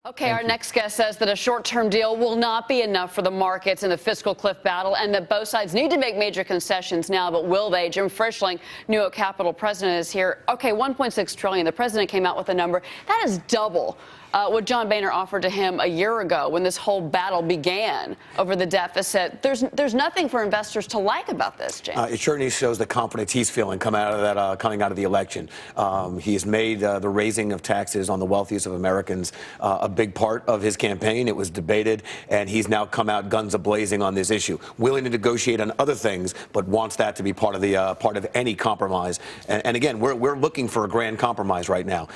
Okay, our next guest says that a short-term deal will not be enough for the markets in the fiscal cliff battle and that both sides need to make major concessions now, but will they? Jim Frischling, NewOak Capital president, is here. Okay, $1.6 trillion. The president came out with a number. That is double what John Boehner offered to him a year ago when this whole battle began over the deficit. There's nothing for investors to like about this, Jim. It certainly shows the confidence he's feeling coming out of the election. He has made the raising of taxes on the wealthiest of Americans a big part of his campaign. It was debated, and he's now come out guns a-blazing on this issue, willing to negotiate on other things, but wants that to be part of any compromise. And again, we're looking for a grand compromise right now.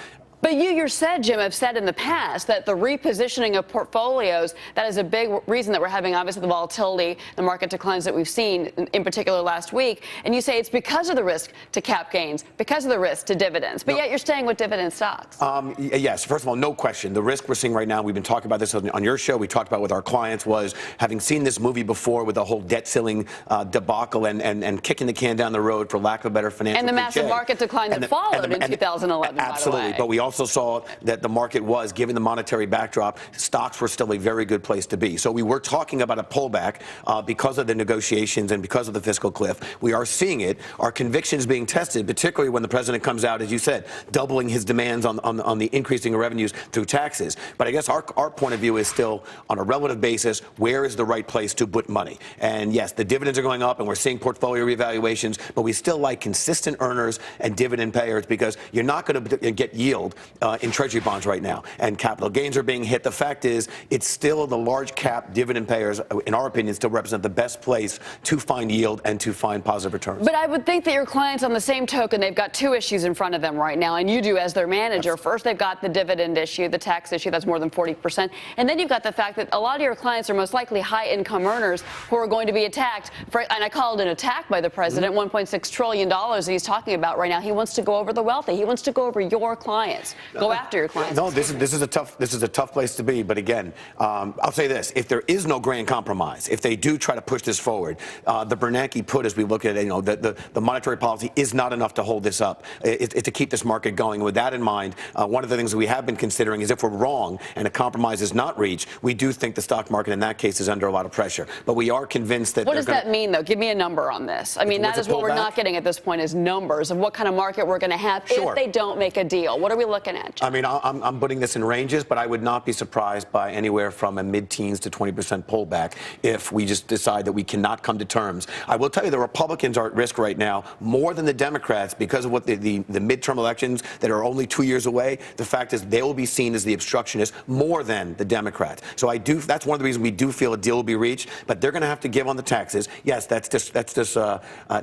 But you yourself, Jim, have said in the past that the repositioning of portfolios, that is a big reason that we're having, obviously, the volatility, the market declines that we've seen, in particular last week. And you say it's because of the risk to cap gains, because of the risk to dividends. But yet you're staying with dividend stocks. Yes. First of all, no question. The risk we're seeing right now, we've been talking about this on your show, we talked about with our clients, was having seen this movie before with the whole debt ceiling debacle and kicking the can down the road, for lack of a better financial and the massive market decline that followed in 2011, absolutely. By the way. But we also saw that the market was, given the monetary backdrop, stocks were still a very good place to be. So we were talking about a pullback because of the negotiations and because of the fiscal cliff. We are seeing it. Our convictions being tested, particularly when the president comes out, as you said, doubling his demands on the increasing revenues through taxes. But I guess our point of view is still, on a relative basis, where is the right place to put money? And yes, the dividends are going up, and we're seeing portfolio revaluations, but we still like consistent earners and dividend payers, because you're not going to get yield in Treasury bonds right now, and capital gains are being hit. The fact is, it's still the large cap dividend payers, in our opinion, still represent the best place to find yield and to find positive returns. But I would think that your clients, on the same token, they've got two issues in front of them right now, and you do as their manager. First, they've got the dividend issue, the tax issue, that's more than 40%. And then you've got the fact that a lot of your clients are most likely high-income earners who are going to be attacked, and I call it an attack by the president, $1.6 trillion that he's talking about right now. He wants to go over the wealthy. He wants to go over your clients. Go after your clients. No, this is a tough place to be. But again, I'll say this: if there is no grand compromise, if they do try to push this forward, the Bernanke put, as we look at it, the monetary policy is not enough to hold this up. It's to keep this market going. With that in mind, one of the things that we have been considering is, if we're wrong and a compromise is not reached, we do think the stock market in that case is under a lot of pressure. But we are convinced that. What does that mean, though? Give me a number on this. I mean, that is what we're not getting at this point, is numbers of what kind of market we're going to have if they don't make a deal. What are we looking at, Jim? I mean, I'm putting this in ranges, but I would not be surprised by anywhere from a mid-teens to 20% pullback if we just decide that we cannot come to terms. I will tell you, the Republicans are at risk right now more than the Democrats, because of what the midterm elections that are only 2 years away. The fact is, they will be seen as the obstructionists more than the Democrats. So that's one of the reasons we do feel a deal will be reached, but they're going to have to give on the taxes. Yes, that's just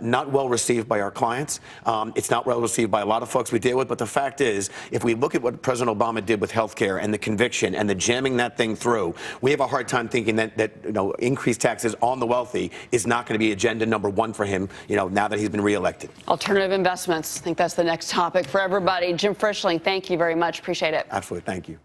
not well received by our clients. It's not well received by a lot of folks we deal with, but the fact is, if we look at what President Obama did with health care and the conviction and the jamming that thing through, we have a hard time thinking that increased taxes on the wealthy is not going to be agenda number one for him, now that he's been reelected. Alternative investments. I think that's the next topic for everybody. Jim Frischling, thank you very much. Appreciate it. Absolutely. Thank you.